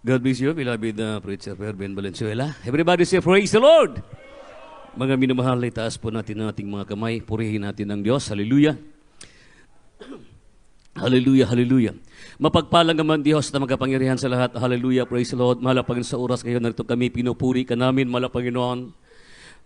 God bless you, beloved preacher Ben Valenzuela. Everybody say, praise the Lord! Mga minamahal, itaas po natin ang ating mga kamay. Purihin natin ang Diyos. Hallelujah! Hallelujah, hallelujah. Mapagpalang naman Diyos na magapangyarihan sa lahat. Hallelujah, praise the Lord. Mahal Panginoon, sa oras ngayon narito kami, pinupuri ka namin, mahal Panginoon.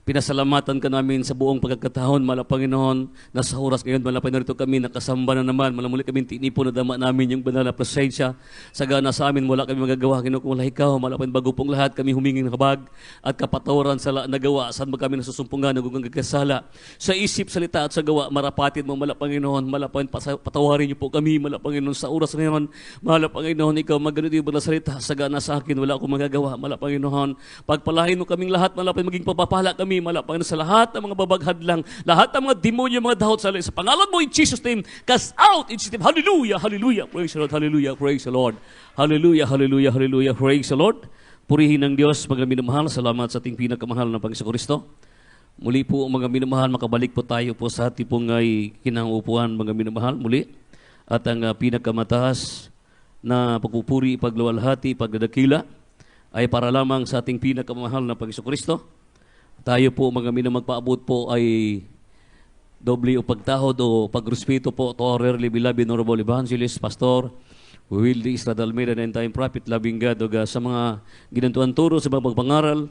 Pinasalamatan ka namin sa buong pagkakataon, mahal Panginoon, na sa oras ngayon, mahal Panginoon, narito kami, nakasamba na naman, malamuli kami tinipo na dama namin yung banal na presensya. Sagana sa amin, wala kami magagawa, kinukula ikaw, mahal Panginoon, bago pong lahat, kami humingin ng habag at kapatawaran sa nagawa, saan ba kami nasusumpungan, nagugang gagkasala. Sa isip, salita at sa gawa, marapatin mo, mahal Panginoon, mahal Panginoon, patawarin niyo po kami, mahal Panginoon, sa oras ngayon, mahal Panginoon, ikaw magganito yung banal salita, sagana sa akin, wala akong magagawa, mahal Panginoon, pagpalahin mo kaming lahat, mahal Panginoon, maging papapala kami, mahal Panginoon, sa lahat ng mga babaghad lang, lahat ng mga demonyo, mga dahot sa pangalan mo, in Jesus' name, cast out in Jesus' name. Hallelujah, hallelujah, praise the Lord, hallelujah, praise the Lord, hallelujah, hallelujah, hallelujah, praise the Lord. Purihin ng Diyos, mga minamahal, salamat sa ating pinakamahal na Panginoon Kristo. Muli po, mga minamahal, makabalik po tayo po sa ating pong ay kinaupuan, mga minamahal, muli. At ang pinakamataas na pagpupuri, pagluwalhati, pagdadakila, ay para lamang sa ating pinakamahal na Panginoon Kristo. Tayo po, mga magpaabot po ay doble o pagtahod o pagrespeto po to our early beloved Honorable Evangelist, Pastor Wildy Estrada Almeida, and time prophet, loving God, sa mga ginantuan turo sa mga pagpangaral,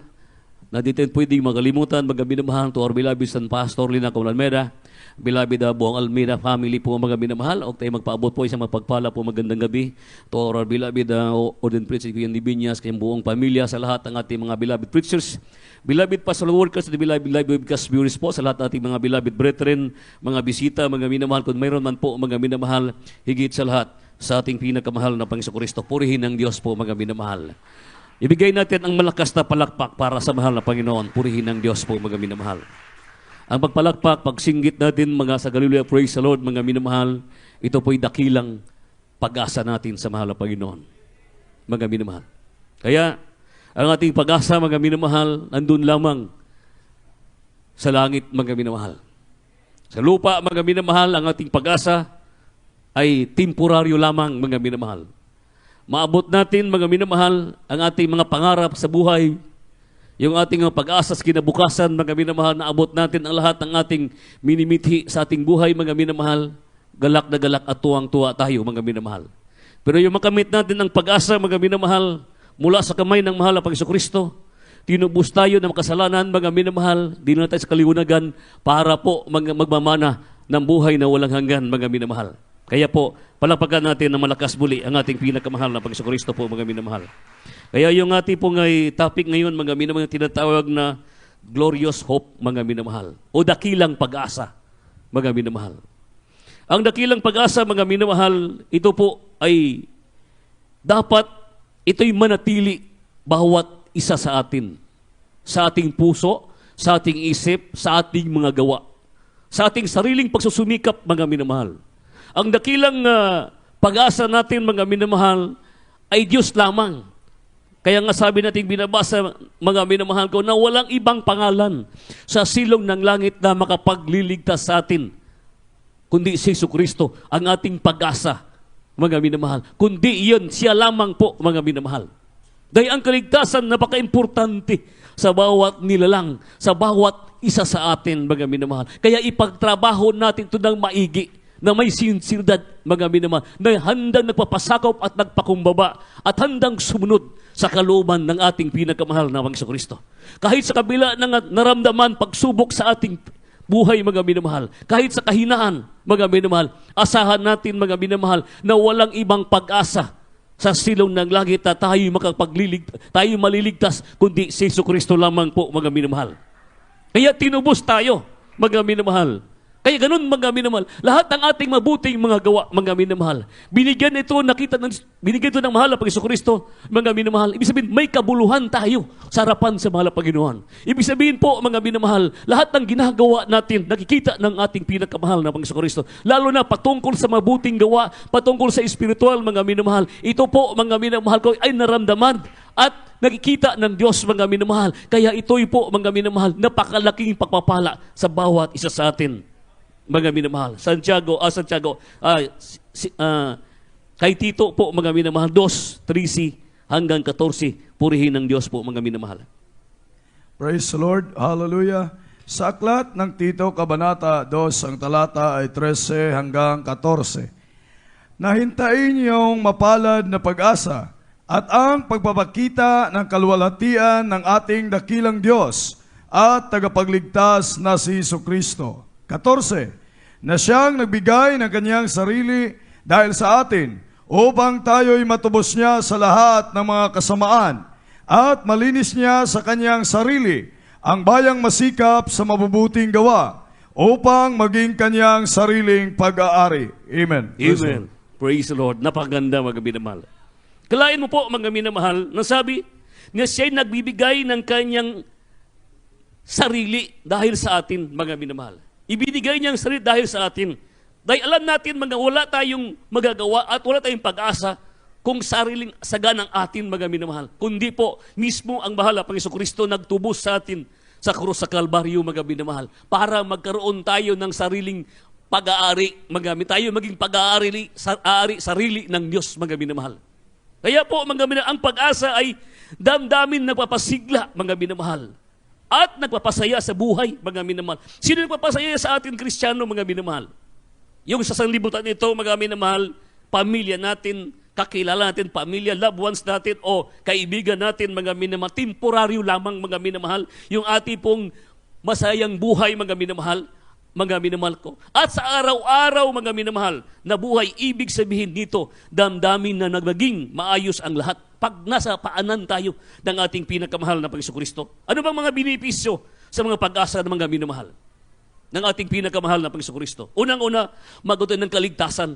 na dito pwedeng makalimutan, mga minamahal to our beloved San Pastor Lina Caul Almeida, beloved buong Almeida family po, mga minamahal, o tayo magpaabot po isang magpagpala po, magandang gabi to our beloved Orden Preacher Kuya Nibinyas, kayong buong pamilya, sa lahat ng ating mga beloved preachers, beloved pastoral workers, beloved webcast viewers po, sa lahat ng ating mga beloved brethren, mga bisita, mga minamahal, kung mayroon man po, mga minamahal, higit sa lahat, sa ating pinakamahal na Panginoon Kristo, purihin ng Diyos po, mga minamahal. Ibigay natin ang malakas na palakpak para sa mahal na Panginoon. Purihin ng Diyos po, mga minamahal. Ang pagpalakpak, pagsinggit natin, mga sa Galilea, praise the Lord, mga minamahal, ito po'y dakilang pag-asa natin sa mahal na Panginoon. Mga minamahal. Kaya, ang ating pag-asa, mga minamahal, nandun lamang sa langit, mga minamahal. Sa lupa, mga minamahal, ang ating pag-asa ay temporaryo lamang, mga minamahal. Maabot natin, mga minamahal, ang ating mga pangarap sa buhay, yung ating mga pag-asa sa kinabukasan, mga minamahal, naabot natin ang lahat ng ating minimithi sa ating buhay, mga minamahal, galak na galak at tuwang-tuwa tayo, mga minamahal. Pero yung makamit natin ang pag-asa, mga minamahal, mula sa kamay ng mahal na Panginoon Kristo, tinubos tayo ng makasalanan, mga minamahal, di na tayo sa kaliwanagan para po magmamana ng buhay na walang hanggan, mga minamahal. Kaya po, palakpakan natin na malakas muli ang ating pinakamahal na Panginoon Kristo po, mga minamahal. Kaya yung ating pong topic ngayon, mga minamahal, tinatawag na glorious hope, mga minamahal, o dakilang pag-asa, mga minamahal. Ang dakilang pag-asa, mga minamahal, ito po ay dapat ito'y manatili bawat isa sa atin, sa ating puso, sa ating isip, sa ating mga gawa, sa ating sariling pagsusumikap, mga minamahal. Ang dakilang pag-asa natin, mga minamahal, ay Diyos lamang. Kaya nga sabi natin binabasa, mga minamahal ko, na walang ibang pangalan sa silong ng langit na makapagliligtas sa atin, kundi si Jesucristo, ang ating pag-asa, mga minamahal. Kundi iyon, siya lamang po, mga minamahal. Dahil ang kaligtasan, napaka-importante sa bawat nilalang, sa bawat isa sa atin, mga minamahal. Kaya ipagtrabaho natin ito ng maigi, na may sinsiridad, mga minamahal, na handang nagpapasakop at nagpakumbaba at handang sumunod sa kalooban ng ating pinakamahal na Panginoon Kristo. Kahit sa kabila ng naramdaman, pagsubok sa ating buhay, mga minamahal, kahit sa kahinaan, mga minamahal, asahan natin, mga minamahal, na walang ibang pag-asa sa silong ng langit na tayo maliligtas, kundi si Jesucristo lamang po, mga minamahal. Kaya tinubos tayo, mga minamahal. Kaya ganun, mga minamahal, lahat ng ating mabuting mga gawa, mga minamahal, binigyan ito ng mahal na Panginoon Kristo, mga minamahal. Ibig sabihin, may kabuluhan tayo sa harapan sa mahal na Panginoon. Ibig sabihin po, mga minamahal, lahat ng ginagawa natin, nakikita ng ating pinakamahal na Panginoon Kristo. Lalo na patungkol sa mabuting gawa, patungkol sa espiritual, mga minamahal. Ito po, mga minamahal ko, ay naramdaman at nakikita ng Diyos, mga minamahal. Kaya ito'y po, mga minamahal, napakalaking pagpapala sa bawat isa sa atin, mga minamahal. Kay Tito po, mga minamahal, 2:13, hanggang 14. Purihin ng Diyos po, mga minamahal. Praise the Lord. Hallelujah. Sa aklat ng Tito, Kabanata 2, ang talata ay 13 hanggang 14. Nahintayin niyong mapalad na pag-asa at ang pagpapakita ng kaluwalhatian ng ating dakilang Diyos at tagapagligtas na si Jesucristo. 14. Na siyang nagbigay ng kanyang sarili dahil sa atin upang tayo'y matubos niya sa lahat ng mga kasamaan at malinis niya sa kanyang sarili ang bayang masikap sa mabubuting gawa upang maging kanyang sariling pag-aari. Amen. Amen. Praise the Lord. Napakaganda, mga minamahal. Kalain mo po, mga minamahal, na sabi na siya'y nagbibigay ng kanyang sarili dahil sa atin, mga minamahal. Ibinigay niya ang sarili dahil sa atin. Dahil alam natin, mga wala tayong magagawa at wala tayong pag-asa kung sariling saga ng atin, mga minamahal. Kundi po, mismo ang mahal na Panginoon Kristo nagtubos sa atin sa krus sa Kalbaryo, mga minamahal, para magkaroon tayo ng sariling pag-aari, tayo maging pag-aari sarili ng Diyos, mga minamahal. Kaya po, mga minamahal, ang pag-asa ay damdamin nagpapasigla, mga minamahal, at nagpapasaya sa buhay, mga minamahal. Sino nagpapasaya sa atin, Kristiyano, mga minamahal? Yung sa sanlibutan ito, mga minamahal, pamilya natin, kakilala natin, pamilya, loved ones natin, o kaibigan natin, mga minamahal, temporaryo lamang, mga minamahal, yung ating pong masayang buhay, mga minamahal, mga minamahal ko. At sa araw-araw, mga minamahal, na buhay, ibig sabihin dito, damdamin na naging maayos ang lahat pag nasa paanan tayo ng ating pinakamahal na Panginoon Kristo. Ano bang mga benepisyo sa mga pag-asa ng mga minamahal ng ating pinakamahal na Panginoon Kristo? Unang-una, magkaroon ng kaligtasan,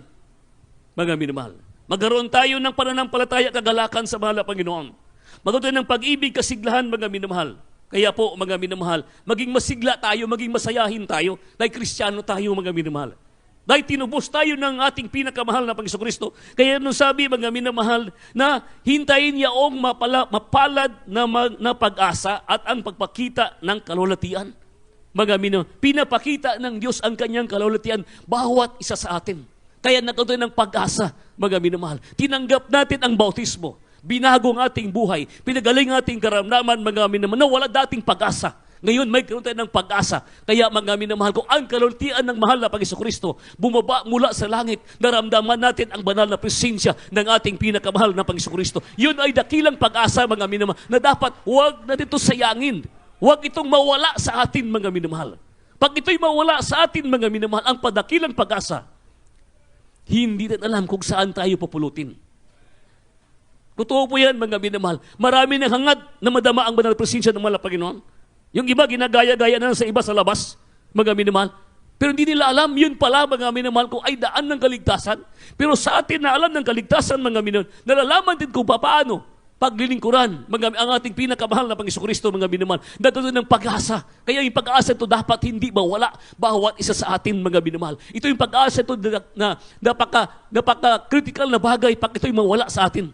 mga minamahal. Magkaroon tayo ng pananampalataya kagalakan sa mahal na Panginoon. Magkaroon ng pag-ibig, kasiglahan, mga minamahal. Kaya po, mga minamahal, maging masigla tayo, maging masayahin tayo, dahil Kristiyano tayo, mga minamahal. Dahil tinubos tayo ng ating pinakamahal na Panginoon Kristo. Kaya nung sabi, mga minamahal, na hintayin niyaong mapalad na pag-asa at ang pagpakita ng kalulatian. Mga minamahal, pinapakita ng Diyos ang kanyang kalulatian bawat isa sa atin. Kaya nagkaroon ng pag-asa, mga minamahal. Tinanggap natin ang bautismo. Binago ang ating buhay, pinagaling ang ating karamdaman, mga minamahal, na wala dating pag-asa. Ngayon may karoon tayo ng pag-asa. Kaya, mga minamahal ko, ang kalultian ng mahal na Panginoon Kristo, bumaba mula sa langit, naramdaman natin ang banal na presensya ng ating pinakamahal na Panginoon Kristo. Yun ay dakilang pag-asa, mga minamahal, na dapat huwag natin ito sayangin. Huwag itong mawala sa atin, mga minamahal. Pag ito'y mawala sa atin, mga minamahal, ang padakilang pag-asa, hindi natin alam kung saan tayo pupulutin. Totoo po yan, mga minamahal. Marami ng hangad na madama ang banal na presensya ng mahal na Panginoon. Yung iba, ginagaya-gaya na sa iba sa labas, mga minamahal. Pero hindi nila alam, yun pala, mga minamahal ko, ay daan ng kaligtasan. Pero sa atin na alam ng kaligtasan, mga minamahal, nalalaman din kung paano paglilingkuran, ang ating pinakamahal na Panginoon Kristo, mga minamahal, nagkaroon ng pag-asa. Kaya yung pag-asa ito dapat hindi mawala bawat isa sa atin, mga minamahal. Ito yung pag-asa ito na napaka-critical na bagay pag ito'y mawala sa atin.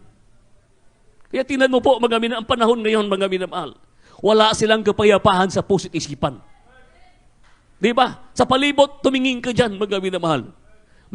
Kaya tingnan mo po, mga minamahal, ang panahon ngayon, mga minamahal, wala silang kapayapahan sa puso't isipan. Di ba? Sa palibot, tumingin ka dyan, mga minamahal.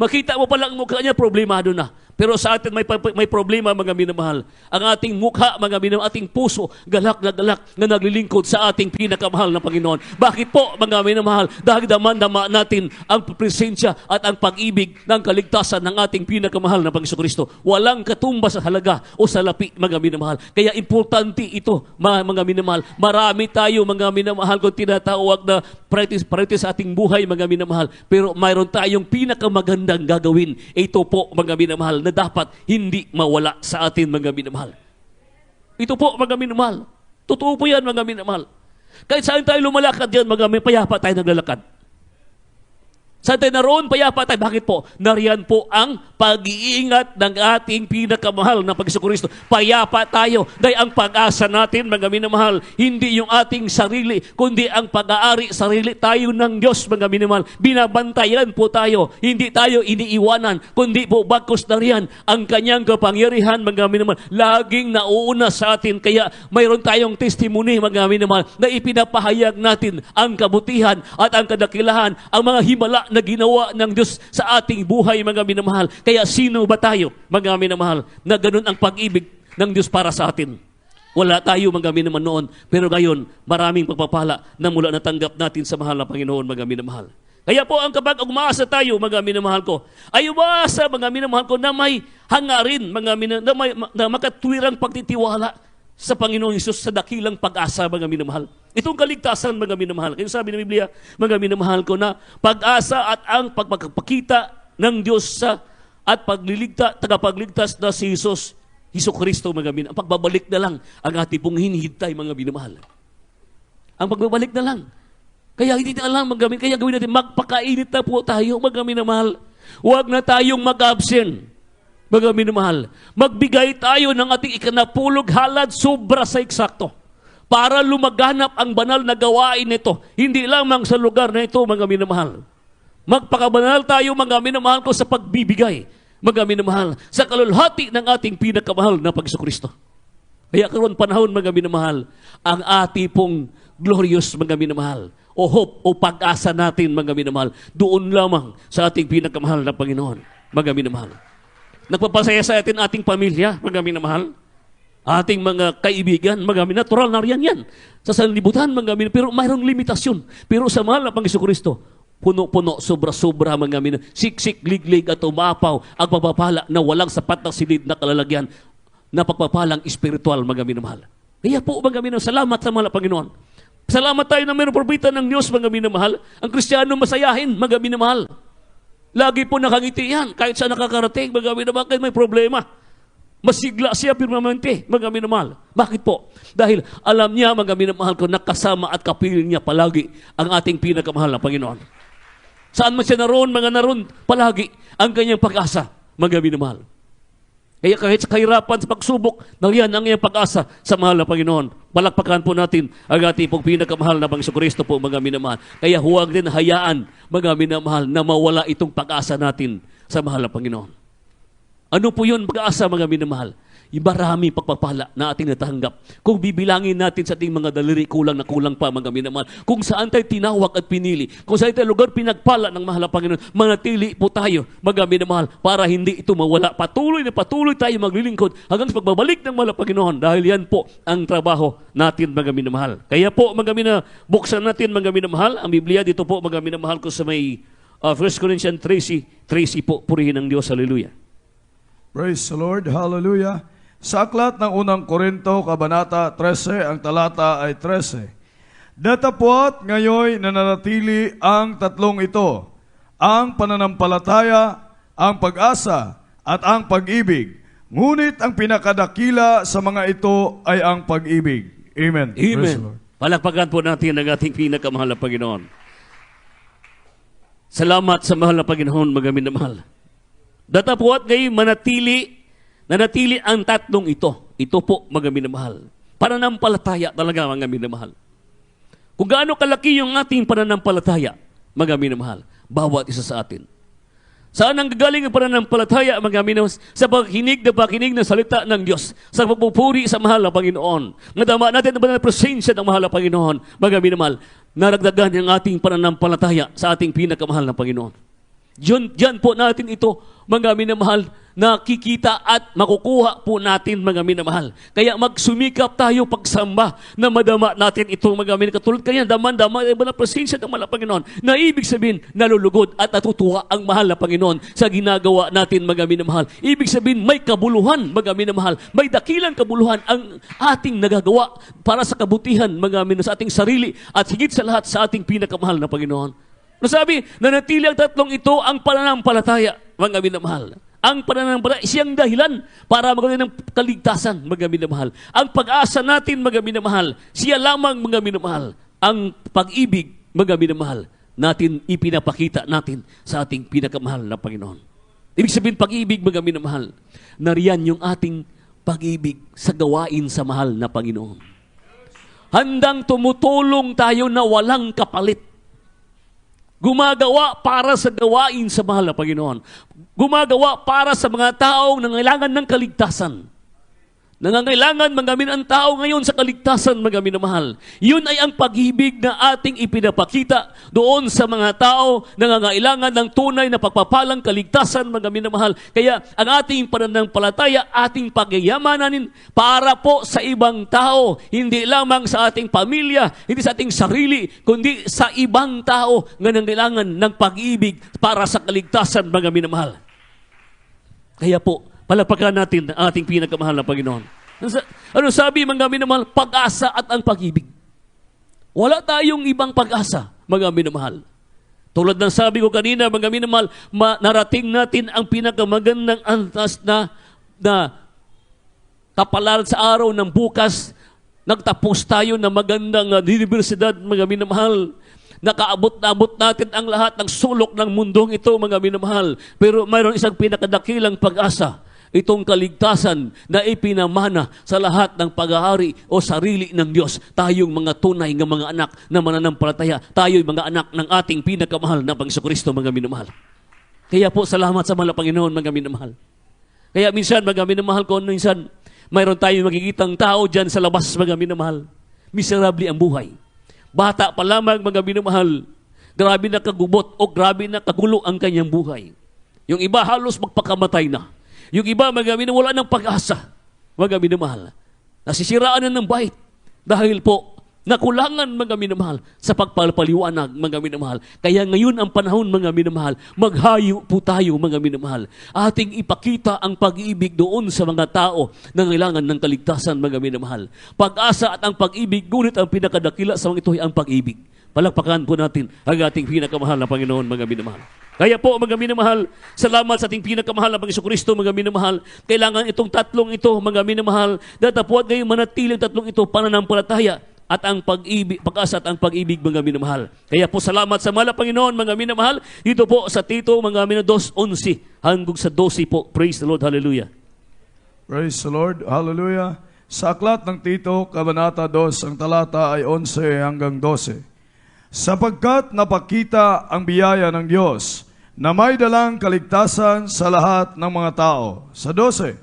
Makita mo palang mukha niya, problemado na. Pero sa atin may problema, mga minamahal. Ang ating mukha, mga minamahal, ating puso, galak na naglilingkod sa ating pinakamahal na Panginoon. Bakit po, mga minamahal? Dahil dama natin ang presensya at ang pag-ibig ng kaligtasan ng ating pinakamahal na Panginoon Kristo. Walang katumba sa halaga o sa lapi, mga minamahal. Kaya importante ito, mga minamahal. Marami tayo, mga minamahal, kung tinatawag na priorities sa ating buhay, mga minamahal. Pero mayroon tayong pinakamagandang gagawin. Ito po, mga minamahal, na dapat hindi mawala sa atin, mga minamahal. Ito po, mga minamahal. Totoo po yan, mga minamahal. Kahit saan tayo lumalakad yan, mga minamahal, payapa tayo naglalakad. Saan tayo naroon, payapa tayo. Bakit po? Nariyan po ang pag-iingat ng ating pinakamahal na Panginoon Kristo. Payapa tayo. Dahil ang pag-asa natin, mga minamahal, hindi yung ating sarili, kundi ang pag-aari sarili tayo ng Diyos, mga minamahal. Binabantayan po tayo. Hindi tayo iniiwanan, kundi po bagkus na riyan ang kanyang kapangyarihan, mga minamahal. Laging nauuna sa atin. Kaya mayroon tayong testimony, mga minamahal, na ipinapahayag natin ang kabutihan at ang kadakilahan, ang mga himala na ginawa ng Diyos sa ating buhay, mga minamahal. Kaya sino ba tayo, mga minamahal, na ganun ang pag-ibig ng Diyos para sa atin. Wala tayo mga minamahal noon, pero ngayon, maraming pagpapala na mula natanggap natin sa mahal na Panginoon, mga minamahal. Kaya po, ang kapag umaasa tayo, mga minamahal ko, ay umaasa, mga minamahal ko, na may hangarin, na makatwirang pagtitiwala sa Panginoon Hesus sa dakilang pag-asa, mga minamahal. Itong kaligtasan, mga minamahal. Kaya sabi ng Biblia, mga minamahal ko, na pag-asa at ang pagpagpakita ng Diyos at tagapagligtas na si Hesus Kristo, mga minamahal. Ang pagbabalik na lang ang ating pong hinihintay, mga minamahal. Ang pagbabalik na lang. Kaya hindi na lang magamin. Kaya gawin natin, magpakainit na po tayo, mga minamahal. Huwag na tayong mag-absent, mga minamahal. Magbigay tayo ng ating ikanapulog halad sobra sa eksakto para lumaganap ang banal na gawain nito. Hindi lamang sa lugar na ito, mga minamahal. Magpakabanal tayo, mga minamahal ko, sa pagbibigay, mga minamahal, sa kalulhati ng ating pinakamahal na Pagkristo. Kaya karon panahon, mga minamahal, ang ating pong glorious, mga minamahal, o hope, o pag-asa natin, mga minamahal, doon lamang sa ating pinakamahal na Panginoon, mga minamahal. Nagpapasaya sa atin ating pamilya, mga minamahal, ating mga kaibigan, mga natural na riyan yan. Sa sanlibutan, mga minamahal, pero mayroong limitasyon. Pero sa mahal na Pangkristo, puno-puno, sobra-sobra, mga minamahal, siksik, liglig at umapaw ang pagpapala na walang sapat na silid na kalalagyan na pagpapalang espiritual, mga minamahal. Kaya po, mga minamahal, salamat sa mahal na Panginoon. Salamat tayo na mayroong propeta ng Diyos, mga minamahal. Ang Kristiyano masayahin, mga minamahal. Lagi po nakangiti yan. Kahit saan nakakarating, mga minamahal, kahit may problema. Masigla siya permanente, mga minamahal. Bakit po? Dahil alam niya, mga minamahal ko, nakasama at kapiling niya palagi ang ating pinakamahal na Panginoon. Saan man siya naroon, mga naroon, palagi ang kanyang pag-asa, mga minamahal. Kaya kahit sa kahirapan, sa pagsubok, nariyan ang iyong pag-asa sa mahal na Panginoon. Palakpakan po natin ang ating pong pinakamahal na Pangkristo po, mga minamahal. Kaya huwag din hayaan, mga minamahal, na mawala itong pag-asa natin sa mahal na Panginoon. Ano po yun, pag-asa, mga minamahal? Yung marami pagpapala na ating natanggap. Kung bibilangin natin sa ating mga daliri, kulang na kulang pa, mga minamahal. Kung saan tayo tinawag at pinili, kung saan tayo lugar pinagpala ng mahal na Panginoon, manatili po tayo, mga minamahal, para hindi ito mawala. Patuloy na patuloy tayo maglilingkod hanggang sa pagbabalik ng mahal na Panginoon, dahil yan po ang trabaho natin, mga minamahal. Kaya po, mga minamahal, buksan natin, mga minamahal, ang Biblia dito po, mga minamahal ko, sa may 1 Corinthians 13 po, purihin ng Diyos. Hallelujah. Praise the Lord. Hallelujah. Sa aklat ng unang Korinto, Kabanata 13, ang talata ay 13. Datapwat ngayon nananatili ang tatlong ito, ang pananampalataya, ang pag-asa, at ang pag-ibig. Ngunit ang pinakadakila sa mga ito ay ang pag-ibig. Amen. Praise the Lord. Amen. Palakpakan po natin ang ating pinakamahal na Panginoon. Salamat sa mahal na Panginoon, mga minamahal. Datapwat ngayon nanatili ang tatlong ito. Ito po, mga minamahal. Pananampalataya talaga, mga minamahal. Kung gaano kalaki yung ating pananampalataya, mga minamahal, bawat isa sa atin. Saan ang gagaling ang pananampalataya, mga minamahal? Sa pakinig ng salita ng Diyos, sa pagpupuri sa mahal na Panginoon. Nadama natin ang banal na presensya ng mahal na Panginoon, mga minamahal, naragdagan ang ating pananampalataya sa ating pinakamahal na Panginoon. Diyan po natin ito, mga minamahal, nakikita at makukuha po natin, mga minamahal. Kaya magsumikap tayo pagsamba na madama natin ito, mga minamahal. Katulad kanya, daman-dama, iba na presensya ng mahal na Panginoon, na ibig sabihin, nalulugod at natutuwa ang mahal na Panginoon sa ginagawa natin, mga minamahal. Ibig sabihin, may kabuluhan, mga minamahal. May dakilang kabuluhan ang ating nagagawa para sa kabutihan, mga minamahal, sa ating sarili at higit sa lahat sa ating pinakamahal na Panginoon. Nasabi, nanatili ang tatlong ito ang pananampalataya, mga minamahal. Ang pananampalataya, siyang dahilan para magkaroon ng kaligtasan, mga minamahal. Ang pag-asa natin, mga minamahal, siya lamang, mga minamahal. Ang pag-ibig, mga minamahal, natin ipinapakita natin sa ating pinakamahal na Panginoon. Ibig sabihin, pag-ibig, mga minamahal, nariyan yung ating pag-ibig sa gawain sa mahal na Panginoon. Handang tumutulong tayo na walang kapalit. Gumagawa para sa gawain sa mahal na Panginoon. Gumagawa para sa mga taong nangailangan ng kaligtasan. Nangangailangan magamin ang tao ngayon sa kaligtasan, mga minamahal. Yun ay ang pag-ibig na ating ipinapakita doon sa mga tao nangangailangan ng tunay na pagpapalang kaligtasan, mga minamahal. Kaya ang ating pananampalataya, ating pagyayamanin para po sa ibang tao, hindi lamang sa ating pamilya, hindi sa ating sarili, kundi sa ibang tao na nangangailangan ng pag-ibig para sa kaligtasan, mga minamahal. Kaya po, palapakan natin ang ating pinakamahal na Panginoon. Ano sabi, mga minamahal? Pag-asa at ang pag-ibig. Wala tayong ibang pag-asa, mga minamahal. Tulad ng sabi ko kanina, mga minamahal, narating natin ang pinakamagandang antas na kapalan sa araw ng bukas. Nagtapos tayo ng magandang universidad, mga minamahal. Nakaabot-abot natin ang lahat ng sulok ng mundong ito, mga minamahal. Pero mayroon isang pinakadakilang pag-asa. Itong kaligtasan na ipinamana sa lahat ng pag-aari o sarili ng Diyos. Tayong mga tunay ng mga anak na mananampalataya. Tayo'y mga anak ng ating pinakamahal na Panginoon, mga minamahal. Kaya po, salamat sa mahal na Panginoon, mga minamahal. Kaya minsan, mga minamahal ko, minsan, mayroon tayong makikitang tao dyan sa labas, mga minamahal. Miserable ang buhay. Bata pa lamang, mga minamahal. Grabe na kagubot o grabe na kagulo ang kanyang buhay. Yung iba halos magpakamatay na. Yung iba, mga minamahal, wala ng pag-asa, mga minamahal. Nasisiraan na ng bait dahil po nakulangan, mga minamahal, sa pagpapaliwanag, mga minamahal. Kaya ngayon ang panahon, mga minamahal, maghayo po tayo, mga minamahal. Ating ipakita ang pag-ibig doon sa mga tao na kailangan ng kaligtasan, mga minamahal. Pag-asa at ang pag-ibig, ngunit ang pinakadakila sa mga ito ay ang pag-ibig. Palakpakan po natin ang ating pinakamahal na Panginoon, mga minamahal. Kaya po, mga minamahal, salamat sa ating pinakamahal na Panginoon, mga minamahal. Kailangan itong tatlong ito, mga minamahal, datapuat ngayong manatiling tatlong ito, pananampalataya at ang pag-ibig, pag-asa at ang pag-ibig, mga minamahal. Kaya po, salamat sa mahal na Panginoon, mga minamahal. Dito po sa Tito, mga minamahal, 2:11 hanggang sa 12 po. Praise the Lord, hallelujah. Praise the Lord, hallelujah. Sa aklat ng Tito, Kabanata 2, ang talata ay 11 hanggang 12. Sapagkat napakita ang biyaya ng Diyos na may dalang kaligtasan sa lahat ng mga tao. Sa 12,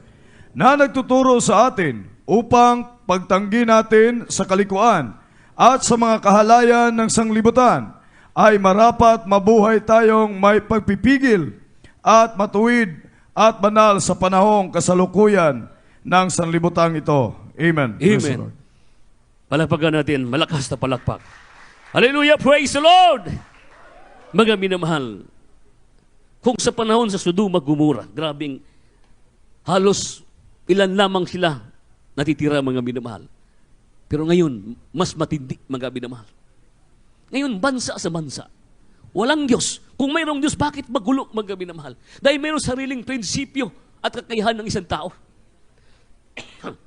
na nagtuturo sa atin upang pagtanggi natin sa kalikuan at sa mga kahalayan ng sanglibutan ay marapat mabuhay tayong may pagpipigil at matuwid at banal sa panahong kasalukuyan ng sanlibutan ito. Amen. Amen. Palakpakan natin, malakas na palakpak. Hallelujah, praise the Lord! Mga minamahal, kung sa panahon sa Sodoma, Gomora, grabing halos ilan lamang sila natitira, mga minamahal. Pero ngayon, mas matindi, mga minamahal. Ngayon, bansa sa bansa, walang Diyos. Kung mayroong Diyos, bakit magulo, mga minamahal? Dahil mayroong sariling prinsipyo at kakayahan ng isang tao.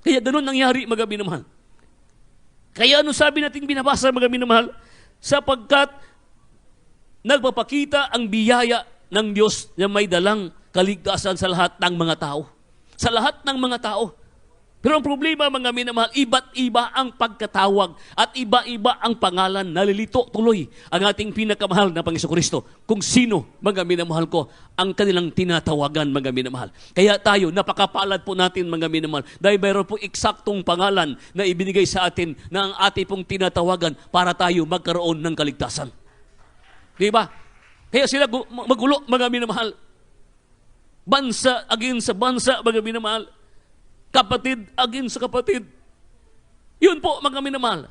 Kaya ganun nangyari, mga minamahal. Kaya ano sabi natin binabasa, mga minamahal? Sapagkat nagpapakita ang biyaya ng Diyos na may dalang kaligtasan sa lahat ng mga tao. Sa lahat ng mga tao. Pero ang problema, mga minamahal, iba't iba ang pagkatawag at iba-iba ang pangalan. Nalilito tuloy ang ating pinakamahal na Panginoon kung sino, mga minamahal ko, ang kanilang tinatawagan, mga minamahal. Kaya tayo, napakapalad po natin, mga minamahal, dahil mayroon po eksaktong pangalan na ibinigay sa atin na ang ating pong tinatawagan para tayo magkaroon ng kaligtasan. Di ba? Kaya sila magulo, mga minamahal. Bansa agin sa bansa, mga minamahal. Kapatid agin sa kapatid. Yun po, mga minamahal.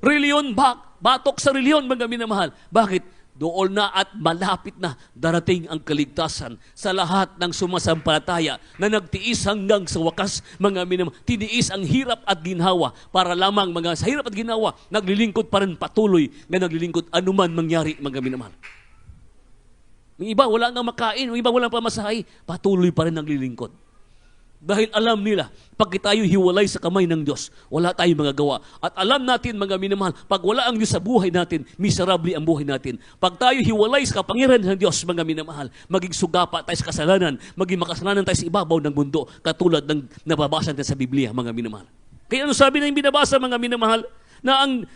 Reliyon batok sa reliyon, mga minamahal. Bakit? Doon na at malapit na darating ang kaligtasan sa lahat ng sumasampalataya na nagtiis hanggang sa wakas, mga minamahal. Tiniis ang hirap at ginhawa para lamang sa hirap at ginhawa, naglilingkod pa rin patuloy na naglilingkod anuman mangyari, mga minamahal. Yung iba wala nang makain, yung iba walang pamasahe, patuloy pa rin naglilingkod. Dahil alam nila, pag tayo hiwalay sa kamay ng Diyos, wala tayong magagawa. At alam natin, mga minamahal, pag wala ang Diyos sa buhay natin, miserable ang buhay natin. Pag tayo hiwalay sa kapangyarihan ng Diyos, mga minamahal, maging sugapa tayo sa kasalanan, maging makasalanan tayo sa ibabaw ng mundo, katulad ng nababasa natin sa Biblia, mga minamahal. Kaya ano sabi na yung binabasa, mga minamahal?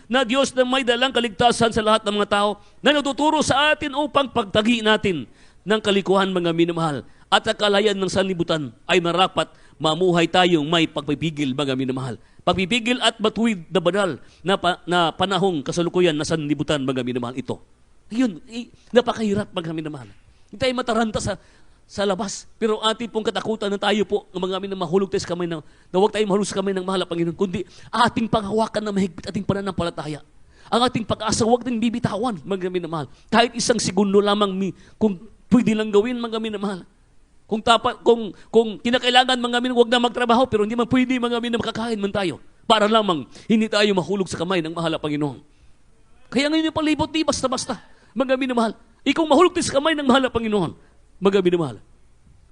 Na Diyos na may dalang kaligtasan sa lahat ng mga tao, na nagtuturo sa atin upang pagtagi natin ng kalikuhan, mga minamahal, at sa kalayan ng sanlibutan ay narapat mamuhay tayong may pagpipigil, mga minamahal. Pagpipigil at matuwid na banal na panahong kasalukuyan na sanlibutan, mga minamahal, ito. Yun, napakahirap, mga minamahal. Hindi tayo mataranta sa labas. Pero ating pong katakutan na tayo po, mga minamahal, mahulog tayo sa kamay na huwag tayo mahulog sa kamay ng mahal na Panginoon, kundi ating panghawakan na mahigpit ating pananampalataya. Ang ating pag-asa, huwag nang bibitawan, mga minamahal. Kahit isang segundo lamang, kung pwede lang gawin, mga minamahal. Kung kinakailangan, mga minamahal, huwag na magtrabaho, pero hindi man pwede, mga minamahal, makakain man tayo. Para lamang hindi tayo mahulog sa kamay ng mahal na Panginoon. Kaya ngayon yung palibot, di basta-basta, mga minamahal. Ikaw mahulog tayo sa kamay ng mahal na Panginoon, mga minamahal.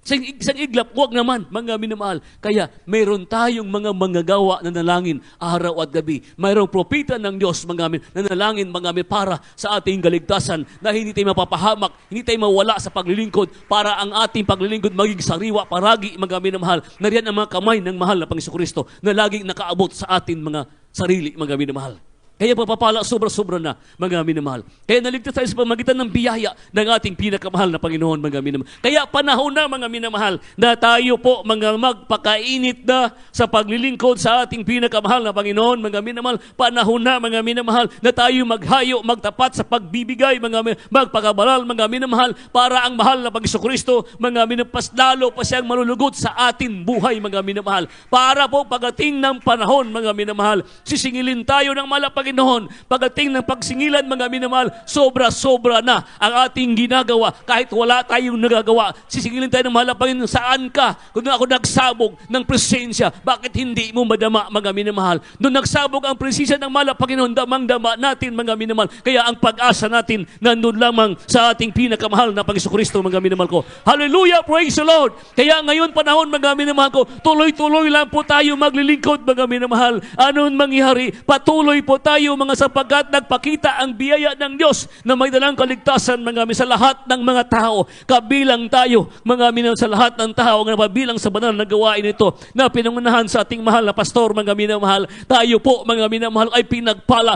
Isang iglap, huwag naman, mga minamahal. Kaya mayroon tayong mga manggagawa na nalangin araw at gabi. Mayroong propeta ng Diyos, mga min, na nalangin, mga min, para sa ating kaligtasan, na hindi tayo mapapahamak, hindi tayo mawala sa paglilingkod, para ang ating paglilingkod maging sariwa, paragi, mga minamahal. Nariyan ang mga kamay ng mahal na Panginoon Kristo na laging nakaabot sa ating mga sarili, mga minamahal. Kaya papapala, sobra-sobra na, mga minamahal. Kaya naligtas tayo sa pamagitan ng biyaya ng ating pinakamahal na Panginoon, mga minamahal. Kaya panahon na, mga minamahal, na tayo po, mga magpakainit na sa paglilingkod sa ating pinakamahal na Panginoon, mga minamahal. Panahon na, mga minamahal, na tayo maghayo, magtapat sa pagbibigay, magpakabalal, mga minamahal, para ang mahal na Panginoon Kristo, mga minamahal, lalo pa siyang malulugot sa ating buhay, mga minamahal. Para po pagdating ng panahon, mga minamahal, sisingilin tayo ng malapag Panginoon, pagdating ng pagsingilan, mga minamahal, sobra-sobra na ang ating ginagawa. Kahit wala tayong nagagawa, sisingilin tayo ng mahal na Panginoon. Saan ka? Kung ako nagsabog ng presensya, bakit hindi mo madama, mga minamahal? Doon nagsabog ang presensya ng mahal na Panginoon, damang-dama natin, mga minamahal. Kaya ang pag-asa natin, nandun lamang sa ating pinakamahal na Panginoon Kristo, mga minamahal ko. Hallelujah! Praise the Lord! Kaya ngayon panahon, mga minamahal ko, tuloy-tuloy lang po tayo maglilingkod, mga minamahal. Anong mangyari? Patuloy po tayo, mga sapagkat nagpakita ang biyaya ng Diyos na may dalang kaligtasan, mga sa lahat ng mga tao. Kabilang tayo, mga minamahal, sa lahat ng tao na pabilang sa banal na gawain ito na pinangunahan sa ating mahal na pastor, mga minamahal. Tayo po, mga minamahal, ay pinagpala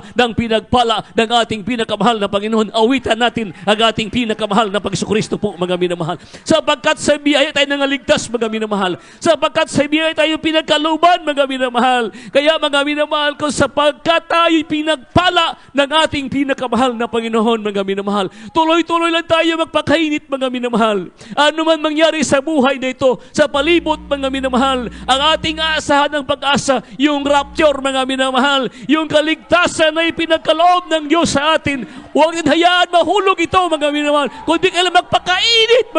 ng ating pinakamahal na Panginoon. Awitan natin ang ating pinakamahal na Panginoon Kristo po, mga minamahal. Sapagkat sa biyaya tayo nangaligtas, mga minamahal. Sapagkat sa biyaya tayo pinagkaluban, mga minamahal. Kaya, mga minamahal ko, sapagkat tayo pinagpala ng ating pinakamahal na Panginoon, mga minamahal. Tuloy-tuloy lang tayo magpakainit, mga minamahal. Ano man mangyari sa buhay na ito, sa palibot, mga minamahal, ang ating aasahan ng pag-asa, yung rapture, mga minamahal, yung kaligtasan na ipinagkaloob ng Diyos sa atin. Huwag din hayaan mahulog ito, mga minamahal. Kundi kailan magpakainit,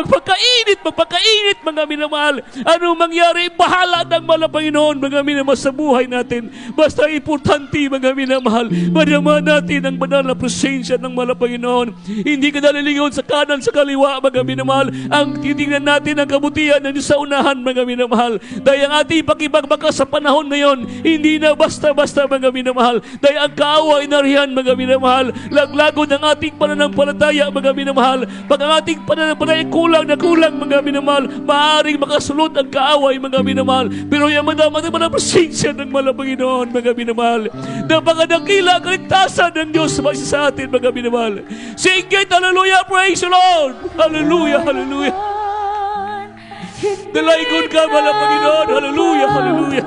mga minamahal. Anong mangyari, bahala ng mahal na Panginoon, mga minamahal, sa buhay natin. Basta importante, mga minamahal, madama natin ang banal na presensya ng mahal na Panginoon. Hindi ka nalilingon sa kanan, sa kaliwa, mga minamahal. Ang titingnan natin ang kabutihan na sa unahan, mga minamahal. Dahil ang ating pakibagbaka sa panahon ngayon, hindi na basta-basta, mga minamahal. Dahil ang kaawa ay nariyan, mga minamahal. Laglago ng ating pananampalataya, mga minamahal. Pag ang ating pananampalataya kulang na kulang, mga minamahal, maaaring makasulot ang kaaway, mga minamahal. Pero yung madama ng presensya ng mahal na Panginoon, mga minamahal. Napakadakila kaligtasan ng Diyos sa atin, mga minamahal. Sing it, hallelujah, praise the Lord. Hallelujah, hallelujah. Dalaykon ka, mahal na Panginoon. Hallelujah, hallelujah.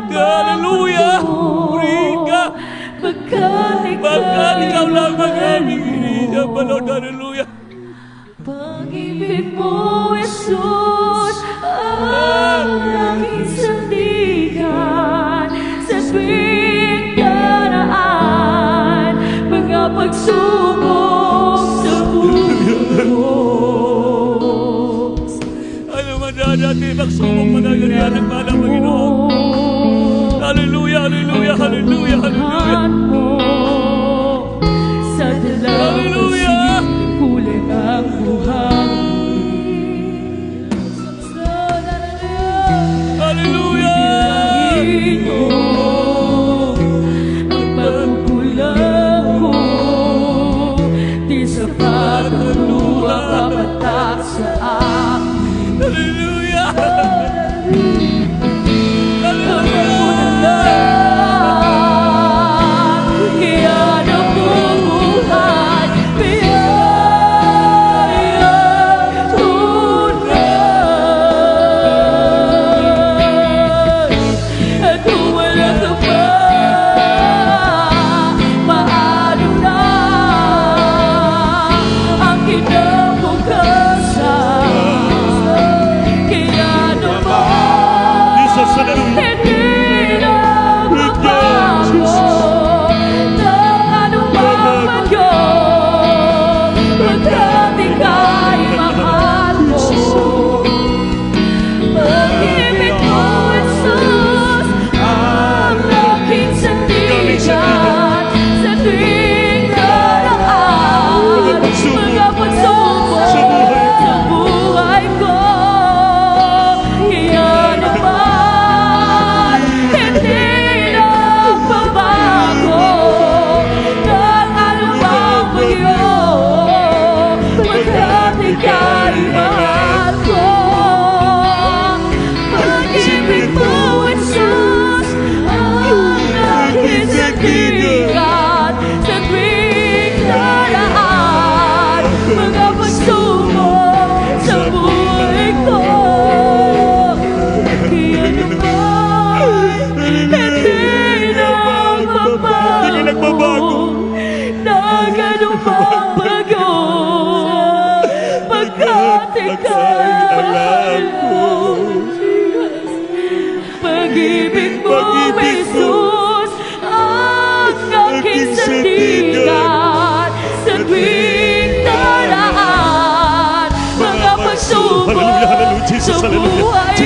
Hallelujah. Purihin ka. Pagkat ikaw lang mag-aming Lord, hallelujah. Pag-ibig mo, Jesus, ang aking sandigan sa tuwing daraan, mga pagsubok sa buhos. Ano man natin, magsubok managarihan ng mahal na Panginoon. Hallelujah, hallelujah, hallelujah, hallelujah. Sa Hallelujah. kuling ang buhangin. Hallelujah. Ang pagkulang ko, di sapat ang luha kapatak sa akin. Hallelujah. Kaya nabubuhay, biyaya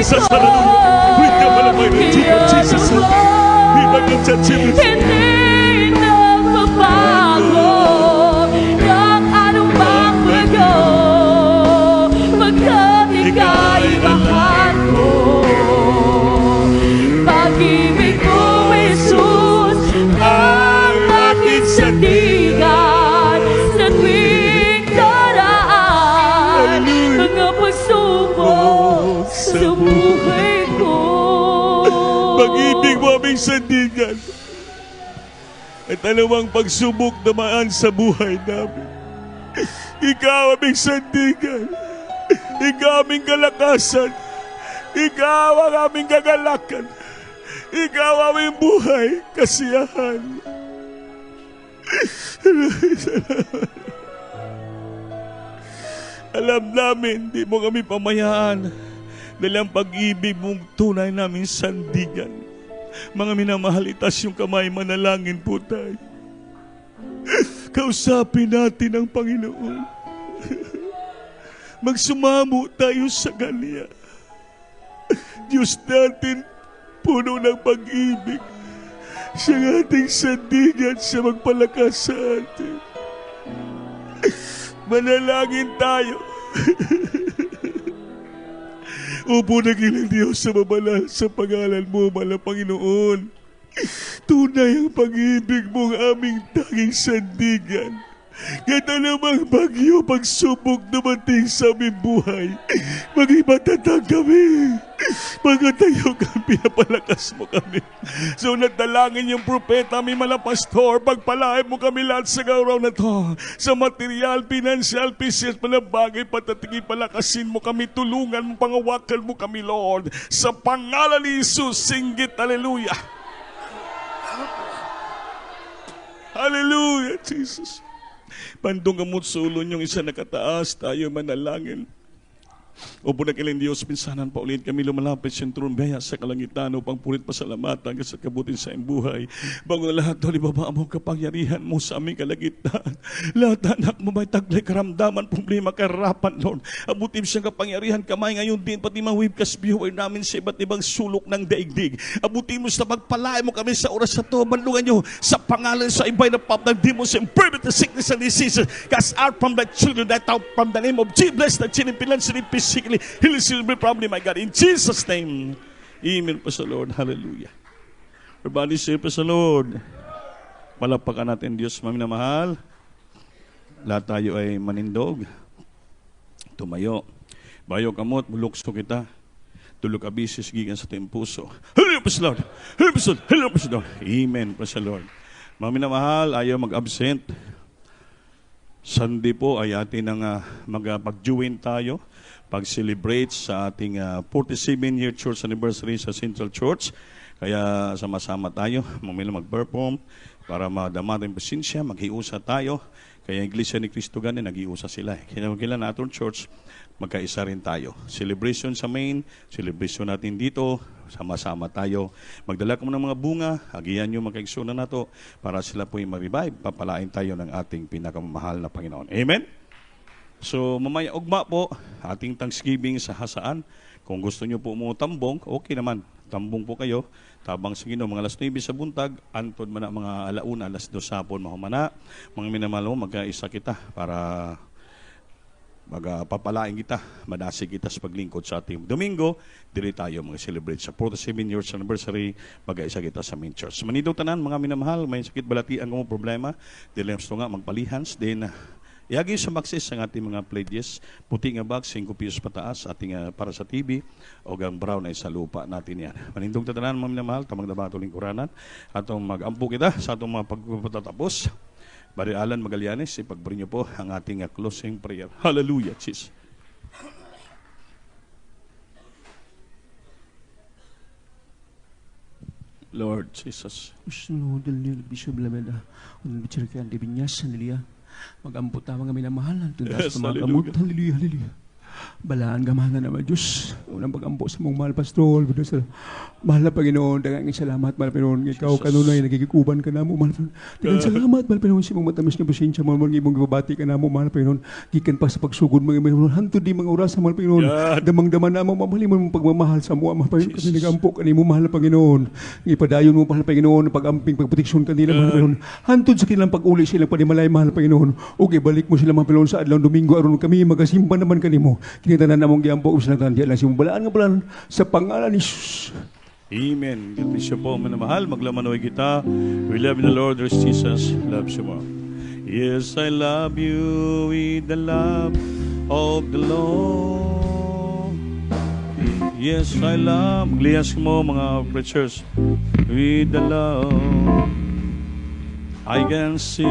Jesus, hallelujah. We come on the name of Jesus. Hindi nagbabago ng anumang bago, magkakaibahan mo. Pag-ibig mo, Jesus, ang aking sandigan sa tuwing daraan, mga pagsubok sa buhay ko. Pag-ibig mo aming sandigan at anumang pagsubok naman sa buhay namin. Ikaw aming sandigan. Ikaw aming kalakasan. Ikaw ang aming kagalakan. Ikaw aming buhay, kasiyahan. Alam namin, di mo kami pamayaan dahil ang pag-ibig mong tunay namin sandigan. Mga minamahal, itas yung kamay, manalangin po tayo. Kausapin natin ang Panginoon. Magsumamo tayo sa Kanya. Diyos natin, puno ng pag-ibig. Siya ating sandigan, siya magpalakas sa atin. Manalangin tayo. Upo na kilang Diyos sa mabanal sa pangalan mo, mahal na Panginoon. Tunay ang pag-ibig mo ang aming tanging sandigan. Kahit anumang bagyo, pagsubok dumating sa aming buhay, maging matatag kami. Magatayo kami, pinapalakas mo kami. So nagdalangin yung propeta, may malapastor, pagpalain mo kami lahat sa araw na to. Sa material, financial, physical, panabagay, patatingin, palakasin mo kami, tulungan mo, pangawakan mo kami, Lord. Sa pangalan ni Jesus, singgit, hallelujah. Hallelujah, Jesus. Pandong gamot sa ulo niyong isa nakataas, tayo manalangin. O po na kilang Diyos, pinsanan pa ulit kami lumalapit sa troon, biyaya sa kalangitan upang pulit pasalamatan sa kabutin sa iyong buhay. Bago na lahat, Lord, ibaba mo kapangyarihan mo sa aming kalagitan. Lahat anak mo may taglay, karamdaman, problema, kahirapan, Lord. Abutin siyang kapangyarihan kamay ngayon din, pati mga webcast viewer namin sa iba't ibang sulok ng daigdig. Abutin mo sa pagpalain mo kami sa oras na ito. Bandungan nyo sa pangalan sa ibay na pop ng demons and private sickness and diseases. Cast out from the children that out from the name of Jesus. Bless the children, financially, physically, heal every problem, my God. In Jesus' name, amen po sa Lord. Hallelujah. Everybody say po sa Lord. Palapakan natin Diyos, mami na mahal. Lahat tayo ay manindog. Tumayo. Bayo kamot, bulukso kita. Tulog abisis, gigan sa tayong puso. Hallelujah po sa Lord. Hallelujah po sa Lord. Hallelujah po sa Lord. Amen po sa Lord. Mami na mahal, ayaw mag-absent. Sunday po ay atin ang mag-join tayo pag-celebrate sa ating 47-year church anniversary sa Central Church. Kaya sama-sama tayo, mamila mag-perform para madama tayong pasensya, maghiusa tayo. Kaya Iglesia ni Cristo ganin, naghiusa sila. Kaya na atong church, magkaisa rin tayo. Celebration sa main, celebration natin dito, sama-sama tayo. Magdala ko ng mga bunga, agiyan nyo magkaigsunan na to para sila po yung ma-revive. Papalain tayo ng ating pinakamamahal na Panginoon. Amen? So, mamaya ugma po, ating Thanksgiving sa Hasaan. Kung gusto nyo po mo tambong, okay naman. Tambong po kayo. Tabang sa Ginoo, mga alas 9 sa buntag, antod man na mga alauna, alas 2 sapon, mahumana. Mga minamalo, magkaisa kita para magpapalain kita, madasi kita sa paglingkod sa ating Domingo. Dili tayo mag-celebrate sa 47 years anniversary, mag-isa kita sa main church. Manidong tanan, mga minamahal, may sakit balatian mo problema, dili nga magpalihans, din iagi sa Maxis ang ating mga pledges, puti nga bag, 5 pesos pataas, ating para sa TV, o gang brown ay sa lupa natin yan. Manindong tatanan, mga minamahal, tamang dabato lingkuranan, atong mag-ampo kita sa atong mga pagpatatapos. Bari Alan Magallanes, ipagbring niyo po ang ating closing prayer. Hallelujah, Jesus. Lord Jesus. Mag-amputa mga minamahal ang tundas Yes, sa mga hallelujah. kamot. Hallelujah, hallelujah. Balaan gamana naman, Diyos. Unang pagampo sa mong mahal, Pastor. Mahal na Panginoon, dagang salamat, mahal Panginoon. Ikaw kanunay, nagigikuban ka na mo, mahal Panginoon. Dagang salamat, mahal Panginoon, si mong matamis nga pasensya mo, mga imong gibabati ka na mo, mahal Panginoon. Gikan pa sa pagsugod, mga Panginoon. Hanto di mga oras, mahal Panginoon. Damang-daman na mo, mamali mo mong pagmamahal sa mo, mahal Panginoon. Kasi nagampo ka ni mo, mahal Panginoon. Ipadayon mo, mahal Panginoon, pag-amping, pagproteksyon kanila, mahal Panginoon. Hantod sa kanilang pag-uli silang panimalay, mahal Panginoon. Okay, balik mo sila, mahal Panginoon, sa adlaw Domingo, aron kami, magasimba naman kanimo. Kinitanan namong giampo, usalang tandiyan lang si mong balaan nga balaan sa pangalan ni Jesus. Amen. God bless you po, manamahal. Maglamanaway kita. We love you, the Lord, our Jesus loves you more. Yes, I love you with the love of the Lord. Yes, I love. Magliyas mo, mga preachers. With the love I can see.